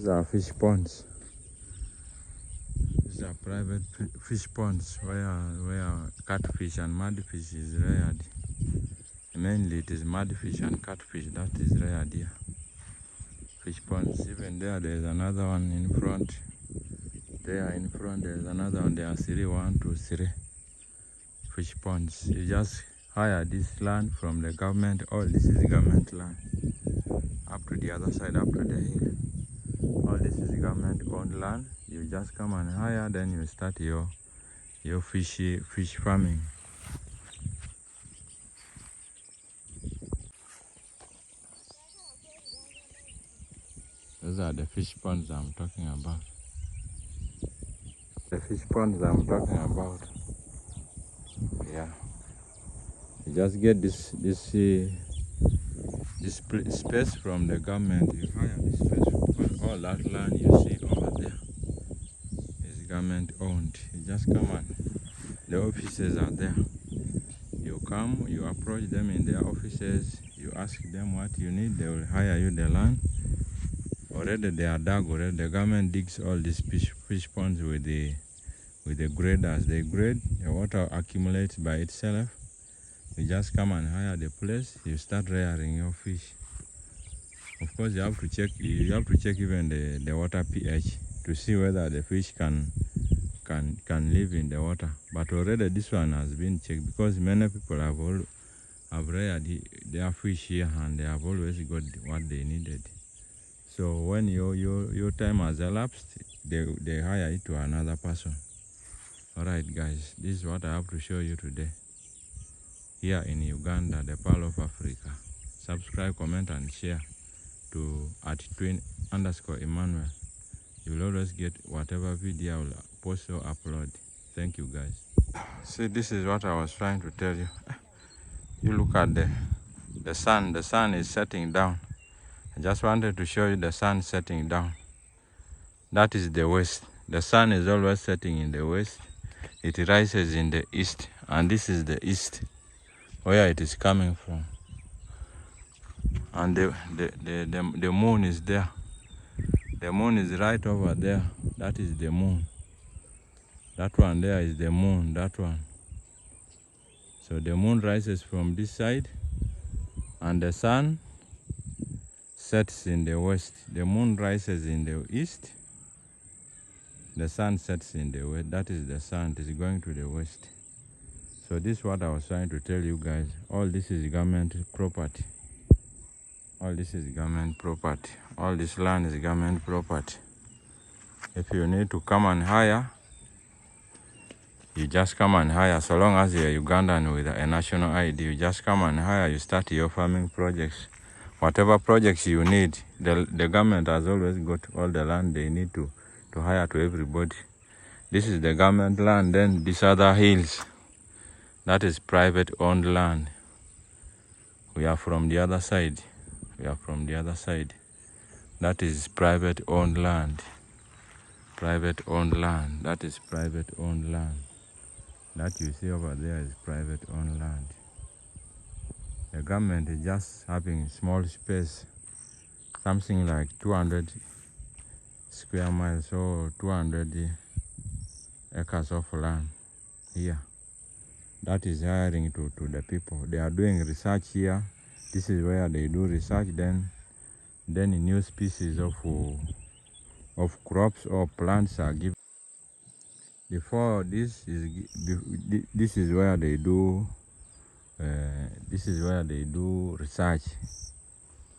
These are fish ponds. These are private fish ponds where catfish and mudfish is reared. Mainly it is mudfish and catfish that is reared here. Fish ponds. Even there is another one in front. There in front there is another one. There are 3, 1, 2, 3 fish ponds. You just hire this land from the government. All this is government land. Up to the other side, up to the hill. All this is government owned land. You just come and hire, then you start your fish farming. Those are the fish ponds I'm talking about. The fish ponds I'm talking about. Yeah. You just get this space from the government. You hire this space from all that land you see over there is government owned. You just come and the offices are there. You come, you approach them in their offices, you ask them what you need, they will hire you the land. Already they are dug already. The government digs all these fish ponds with the graders. They grade, the water accumulates by itself. You just come and hire the place, you start rearing your fish. Of course you have to check even the water pH to see whether the fish can live in the water. But already this one has been checked because many people have reared their fish here and they have always got what they needed. So when your time has elapsed, they hire it to another person. Alright guys, this is what I have to show you today. Here in Uganda, the Pearl of Africa. Subscribe, comment and share to @twin_Emmanuel. You will always get whatever video I will post or upload. Thank you guys. See, this is what I was trying to tell you. You look at the sun. The sun is setting down. I just wanted to show you the sun setting down. That is the west. The sun is always setting in the west. It rises in the east, and this is the east where it is coming from. And the moon is there. The moon is right over there. That is the moon. That one there is the moon, that one. So the moon rises from this side and the sun sets in the west. The moon rises in the east. The sun sets in the west. That is the sun. It is going to the west. So this is what I was trying to tell you guys. All this is government property. All this is government property. All this land is government property. If you need to come and hire, you just come and hire. So long as you're Ugandan with a national ID, you just come and hire. You start your farming projects. Whatever projects you need, the government has always got all the land they need to hire to everybody. This is the government land. Then these other hills, that is private owned land. We are from the other side. We are from the other side. That is private owned land. Private owned land. That is private owned land. That you see over there is private owned land. The government is just having small space, something like 200 square miles or 200 acres of land here. That is hiring to the people. They are doing research here. This is where they do research. Then new species of crops or plants are given. Before this is where they do. This is where they do research.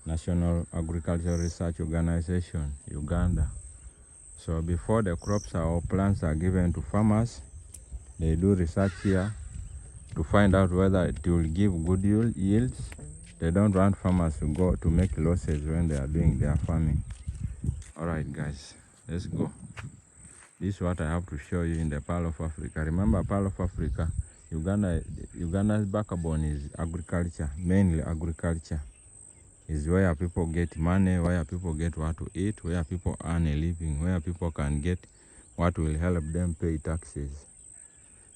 National Agricultural Research Organization, Uganda. So before the crops or plants are given to farmers, they do research here to find out whether it will give good yields. They don't want farmers to go to make losses when they are doing their farming. Alright guys, let's go. This is what I have to show you in the Pearl of Africa. Remember, Pearl of Africa, Uganda's backbone is agriculture, mainly agriculture. Is where people get money, where people get what to eat, where people earn a living, where people can get what will help them pay taxes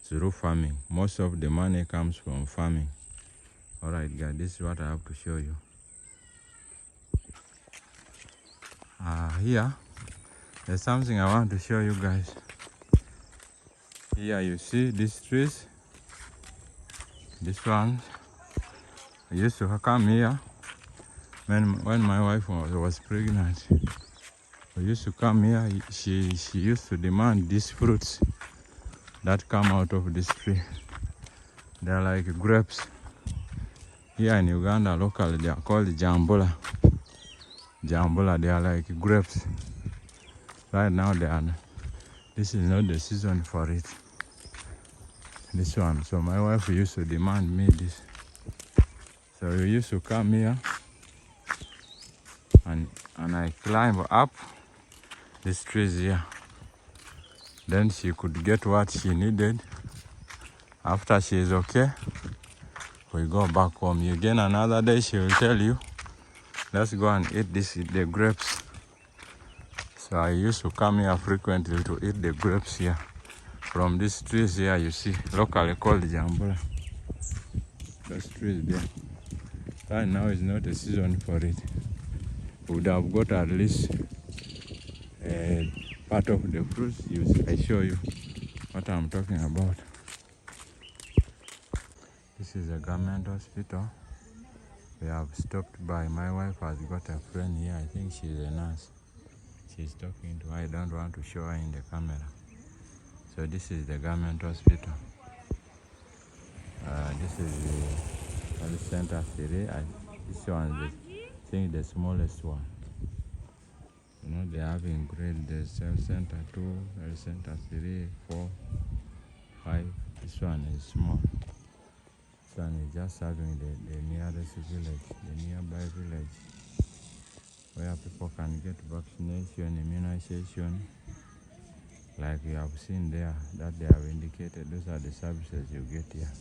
through farming. Most of the money comes from farming. Alright guys, this is what I have to show you. Here There's something I want to show you guys. Here you see these trees. This one, I used to come here when my wife was pregnant. We used to come here. She used to demand these fruits that come out of this tree. They're like grapes. Here in Uganda, locally, they are called jambula. Jambula, they are like grapes. Right now, this is not the season for it. This one. So my wife used to demand me this. So we used to come here and I climb up these trees here. Then she could get what she needed. After she is okay, we go back home. Again another day she will tell you, let's go and eat the grapes. So I used to come here frequently to eat the grapes here. From these trees here you see, locally called jambula. Those trees there. Right now is not a season for it. We would have got at least part of the fruits. I show you what I'm talking about. This is a government hospital. We have stopped by. My wife has got a friend here. I think she's a nurse. She's talking to her. I don't want to show her in the camera. So this is the government hospital. This is the health center 3. This one is, I think, the smallest one. You know, they have in grade. There's health center 2, health center 3, 4, 5. This one is small. This one is just serving the nearest village, the nearby village, where people can get vaccination, immunization. Like you have seen there, that they have indicated, those are the services you get here.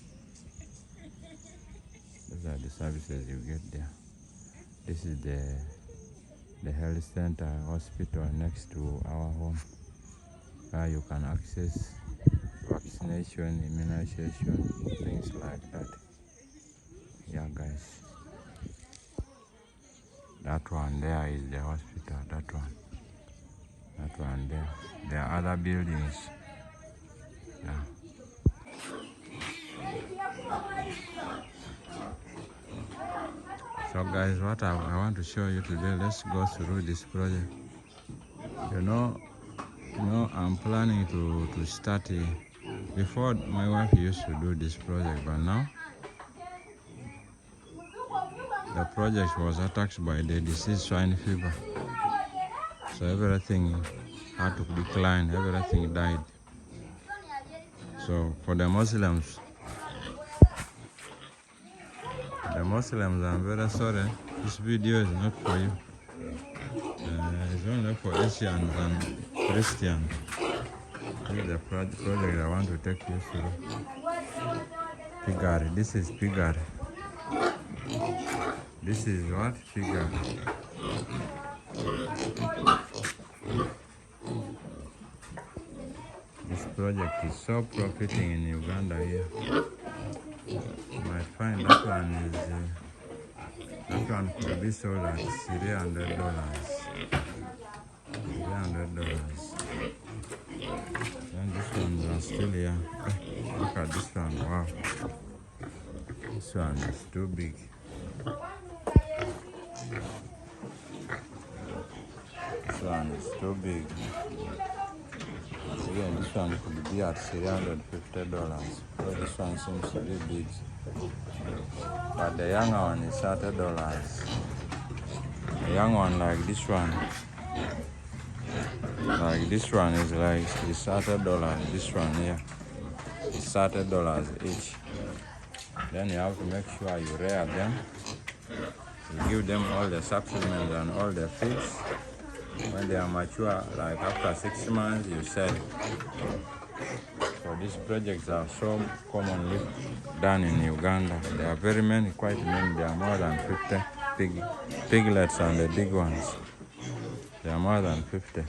Those are the services you get there. This is the health center hospital next to our home, where you can access vaccination, immunization, things like that. Yeah, guys. That one there is the hospital, that one. That one there. There are other buildings. Yeah. So guys, what I want to show you today, let's go through this project. You know, I'm planning to start before my wife used to do this project, but now the project was attacked by the disease swine fever. So everything had to decline, everything died. So for the Muslims, I'm very sorry. This video is not for you. It's only for Asians and Christians. This is the project I want to take you through. Piggery. This is piggery. This is what? Piggery. This project is so profiting in Uganda here. You might find that one could be sold at $300. $300. And this ones are still here. Look at this one, wow. This one is too big. This one is too big. Again, this one could be at $350. So this one seems to be big. But the younger one is $30. The young one like this one. Like this one is $30. This one here is $30 each. Then you have to make sure you rear them. You give them all the supplements and all the feeds. When they are mature, like after 6 months, you sell it. So these projects are so commonly done in Uganda. There are very many, quite many. There are more than 50 piglets and the big ones. There are more than 50.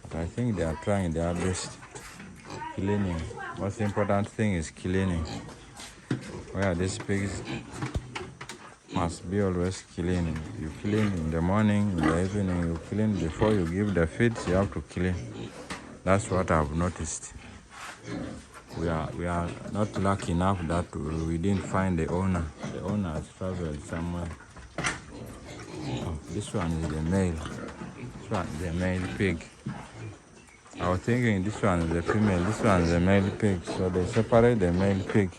But I think they are trying their best. Cleaning. Most important thing is cleaning. Where these pigs must be always clean. You clean in the morning, in the evening, you clean before you give the feeds, you have to clean. That's what I've noticed. We are not lucky enough that we didn't find the owner. The owner has traveled somewhere. Oh, this one is the male. This one is the male pig. I was thinking this one is the female, this one is the male pig. So they separate the male pig.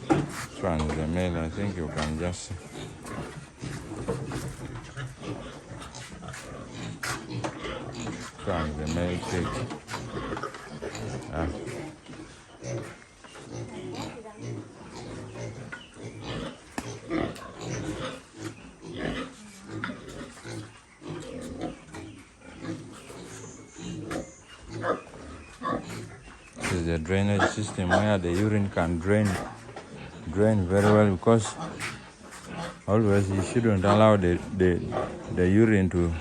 This one is the male, I think you can just see. This one is the male pig. This is the drainage system where the urine can drain very well, because always you shouldn't allow the urine to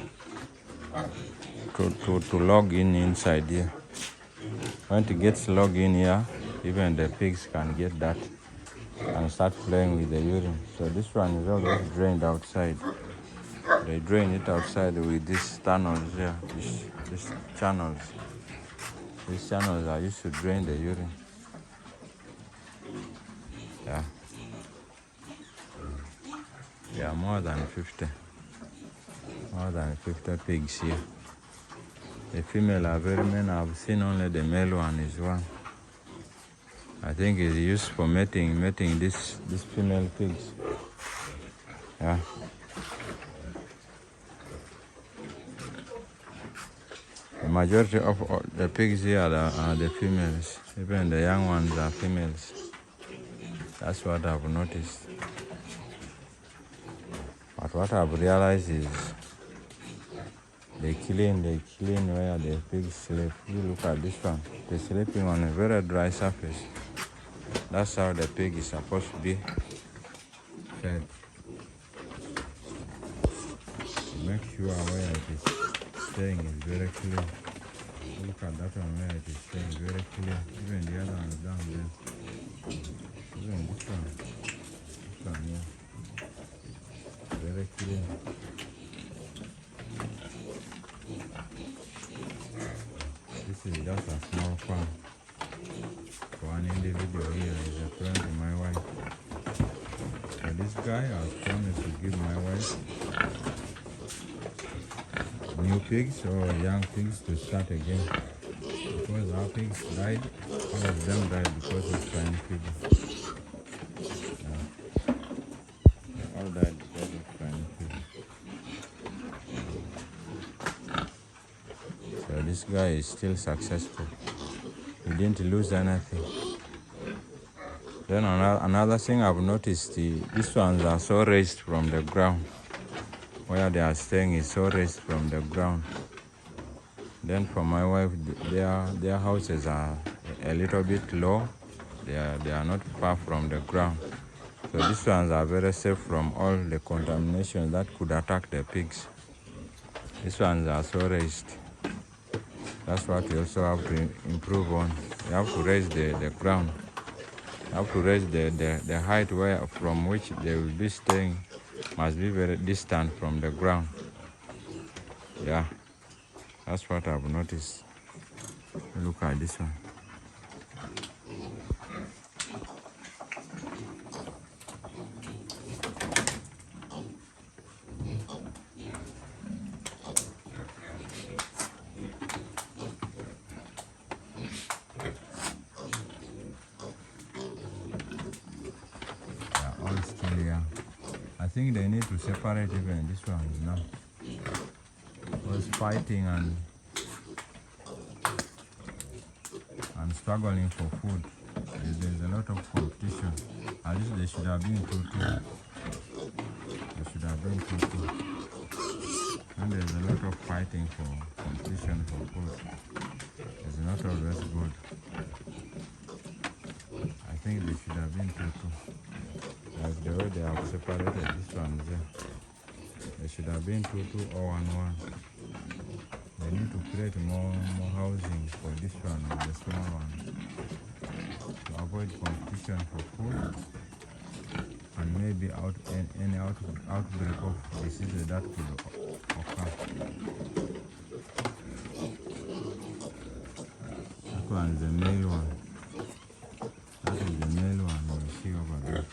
log in inside here. When it gets logged in here, even the pigs can get that and start playing with the urine. So this one is always drained outside. They drain it outside with these tunnels here, these channels. These channels are used to drain the urine. Yeah. There are more than 50 pigs here. The female are very many. I've seen only the male one is one. I think it's used for mating these female pigs. Yeah. The majority of the pigs here are the females. Even the young ones are females. That's what I've noticed. But what I've realized is they clean where the pigs sleep. You look at this one. They're sleeping on a very dry surface. That's how the pig is supposed to be fed. Make sure where it is staying is very clear. Look at that one where it is staying very clear. Even the other one is down there. Even this one here. Very clear. This is just a small farm. For an individual here is a friend of my wife. So this guy has promised to give my wife new pigs or young pigs to start again. Because our pigs died, all of them died because of swine fever. All died because of swine fever. So this guy is still successful. He didn't lose anything. Then another thing I've noticed, these ones are so raised from the ground. Where they are staying is so raised from the ground. Then for my wife, their houses are a little bit low. They are not far from the ground. So these ones are very safe from all the contamination that could attack the pigs. These ones are so raised. That's what you also have to improve on. You have to raise the ground. You have to raise the height from which they will be staying must be very distant from the ground. Yeah, that's what I've noticed. Look at this one. All still here. I think they need to separate even this one now. Was fighting and struggling for food. There's a lot of competition. At least they should have been two. They should have been two. And there's a lot of fighting for competition for food. It's not always good. I think they should have been two. Like the way they have separated this one there. They should have been two or one. They need to create more housing for this one and the small one to avoid competition for food and maybe any outbreak of disease that could occur. That one is the male one. That is the male one you see over there.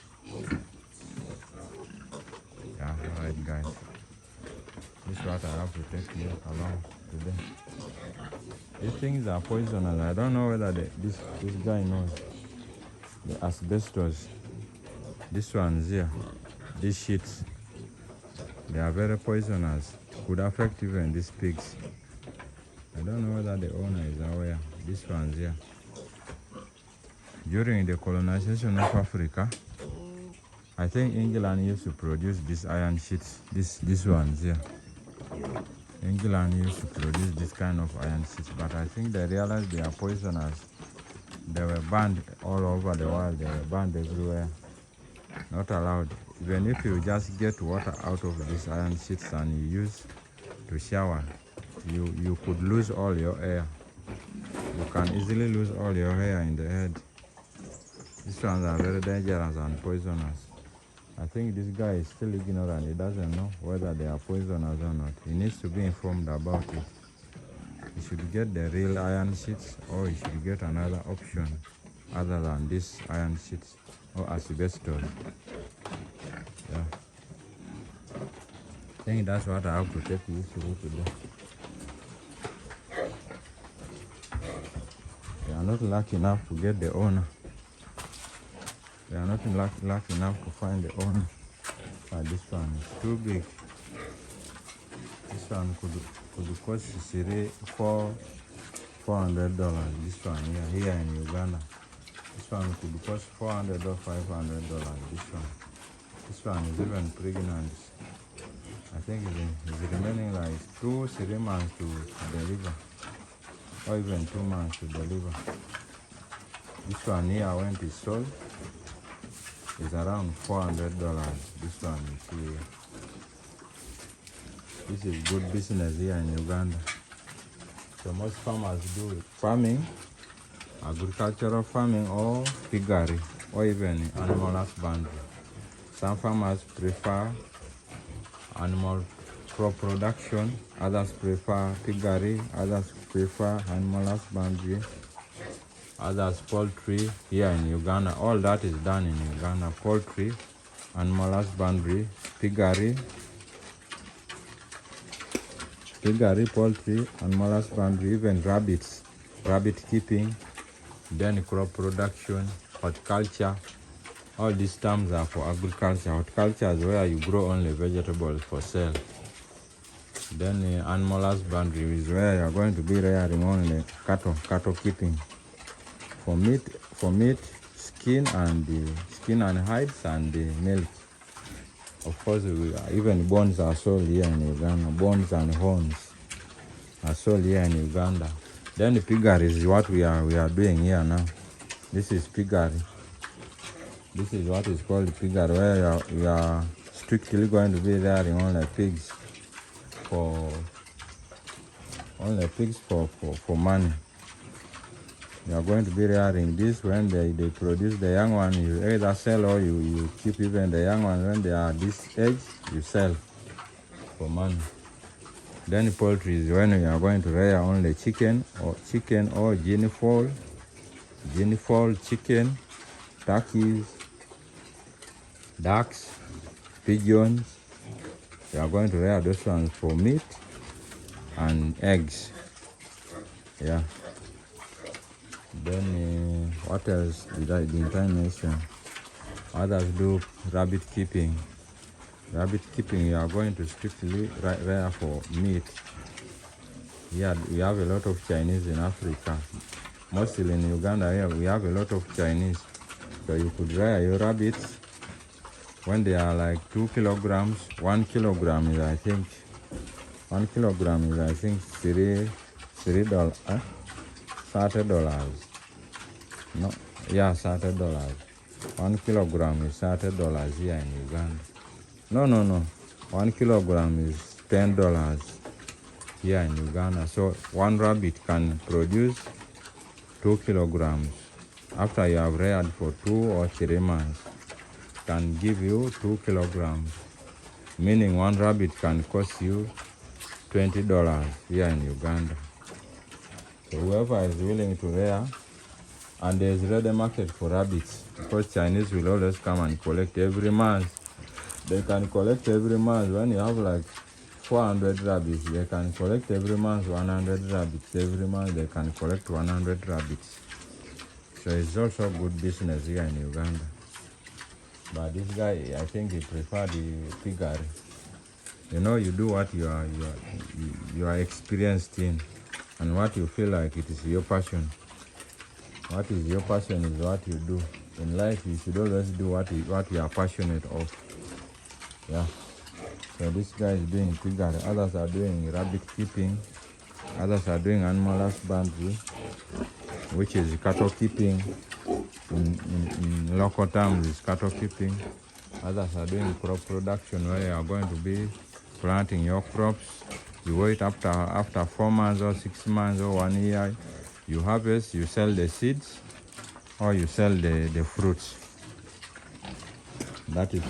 Yeah, alright guys. This is what I have to take you along today. These things are poisonous. I don't know whether this guy knows. The asbestos. This one's here. These sheets. They are very poisonous. Could affect even these pigs. I don't know whether the owner is aware. This one's here. During the colonization of Africa, I think England used to produce these iron sheets. These ones here. England used to produce this kind of iron sheets, but I think they realized they are poisonous. They were banned all over the world. They were banned everywhere. Not allowed. Even if you just get water out of these iron sheets and you use to shower, you could lose all your hair. You can easily lose all your hair in the head. These ones are very dangerous and poisonous. I think this guy is still ignorant. He doesn't know whether they are poisonous or not. He needs to be informed about it. He should get the real iron sheets, or he should get another option other than these iron sheets or asbestos. Yeah. I think that's what I have to take you through today. We are not lucky enough to get the owner. We are not lucky enough to find the owner. But this one is too big. This one could cost $400. This one here in Uganda. This one could cost $400 or $500. This one is even pregnant. I think it's remaining like 2-3 months to deliver, or even 2 months to deliver. This one here, when it is sold, is around $400. This one you see here. This is good business here in Uganda. So most farmers do farming, agricultural farming, or piggery, or even animal husbandry. Some farmers prefer animal crop production, others prefer piggery, others prefer animal husbandry, others poultry here in Uganda. All that is done in Uganda. Poultry, animal husbandry, piggery, poultry, animal husbandry, even rabbit keeping, then crop production, horticulture. All these terms are for agriculture. Horticulture is where you grow only vegetables for sale. Then animal husbandry is where you are going to be rearing only cattle keeping. For meat, skin and hides and the milk. Of course, even bones are sold here in Uganda. Bones and horns are sold here in Uganda. Then the piggery is what we are doing here now. This is piggery. This is what is called piggery, where you are strictly going to be rearing only pigs for money. You are going to be rearing this. When they produce the young one, you either sell or you keep even the young one. When they are this age, you sell for money. Then poultry is when you are going to rear only chicken or guinea fowl chicken, turkeys, ducks, pigeons. You are going to rear those ones for meat and eggs. Yeah. Then what else did I mention? Others do rabbit keeping. Rabbit keeping, you are going to strictly rear for meat. Yeah, we have a lot of Chinese in Africa. Mostly in Uganda here, we have a lot of Chinese. So you could rear your rabbits when they are like 2 kilograms. 1 kilogram is I think $30. No, yeah, $30. 1 kilogram is $30 here in Uganda. No. 1 kilogram is $10 here in Uganda. So one rabbit can produce 2 kilograms after you have reared for 2 or 3 months. can give you 2 kilograms, meaning one rabbit can cost you $20 here in Uganda. So whoever is willing to rear, and there is ready market for rabbits, because Chinese will always come and collect every month. They can collect every month. When you have like 400 rabbits, they can collect every month 100 rabbits. Every month they can collect 100 rabbits. So it's also good business here in Uganda. But this guy, I think he preferred the piggery. You know, you do what you are experienced in, and what you feel like it is your passion. What is your passion is what you do. In life, you should always do what you are passionate of. Yeah. So this guy is doing piggery. Others are doing rabbit keeping. Others are doing animal husbandry, which is cattle keeping. In local terms, is cattle keeping. Others are doing crop production, where you are going to be planting your crops. You wait after 4 months or 6 months or 1 year. You harvest, you sell the seeds, or you sell the fruits. That is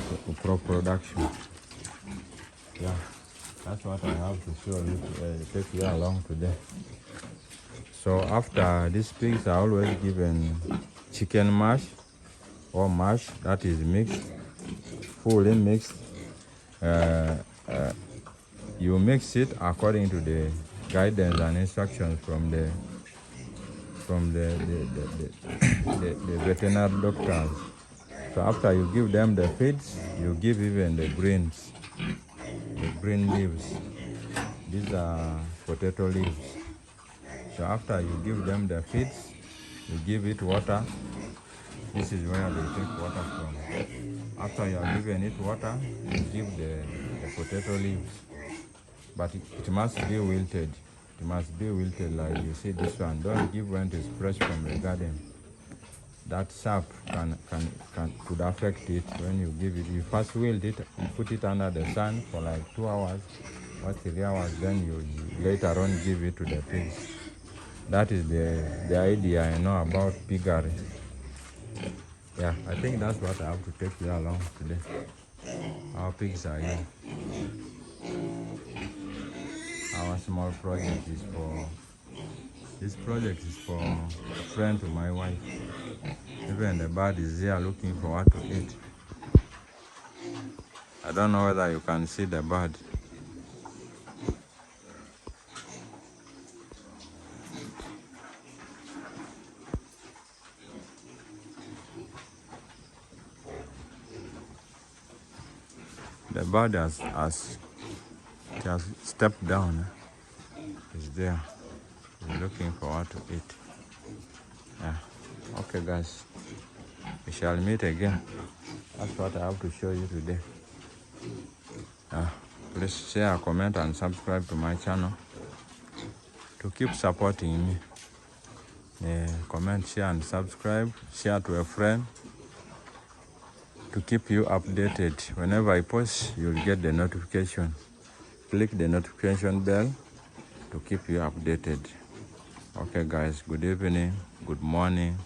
crop production. Yeah, that's what I have to show you, take you along today. So after these pigs are always given chicken mash or mash that is mixed, fully mixed. You mix it according to the guidance and instructions from the the veterinary doctors. So after you give them the feeds, you give even the green leaves. These are potato leaves. So after you give them the feeds, you give it water. This is where they take water from. After you have given it water, you give the potato leaves. But it must be wilted. It must be wilted like you see this one. Don't give when it is fresh from the garden. That sap could affect it when you give it. You first wilt it, you put it under the sun for like 2 hours or 3 hours, then you later on give it to the pigs. That is the idea I know about piggery. Yeah, I think that's what I have to take you along today. Our pigs are here. Our small project is for, this project is for a friend to my wife. Even the bird is here looking for what to eat. I don't know whether you can see the bird. The bird has stepped down. It's there. He's looking for what to eat. Yeah. Okay, guys. We shall meet again. That's what I have to show you today. Please share, comment, and subscribe to my channel to keep supporting me. Comment, share, and subscribe. Share to a friend to keep you updated. Whenever I post, you'll get the notification. Click the notification bell to keep you updated. Okay, guys. Good evening, good morning,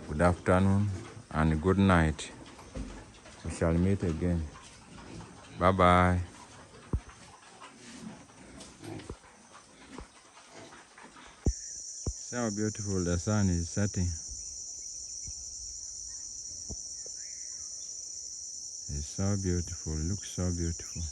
good afternoon, and good night. We shall meet again. Bye-bye. See how beautiful the sun is setting. It's so beautiful, looks so beautiful.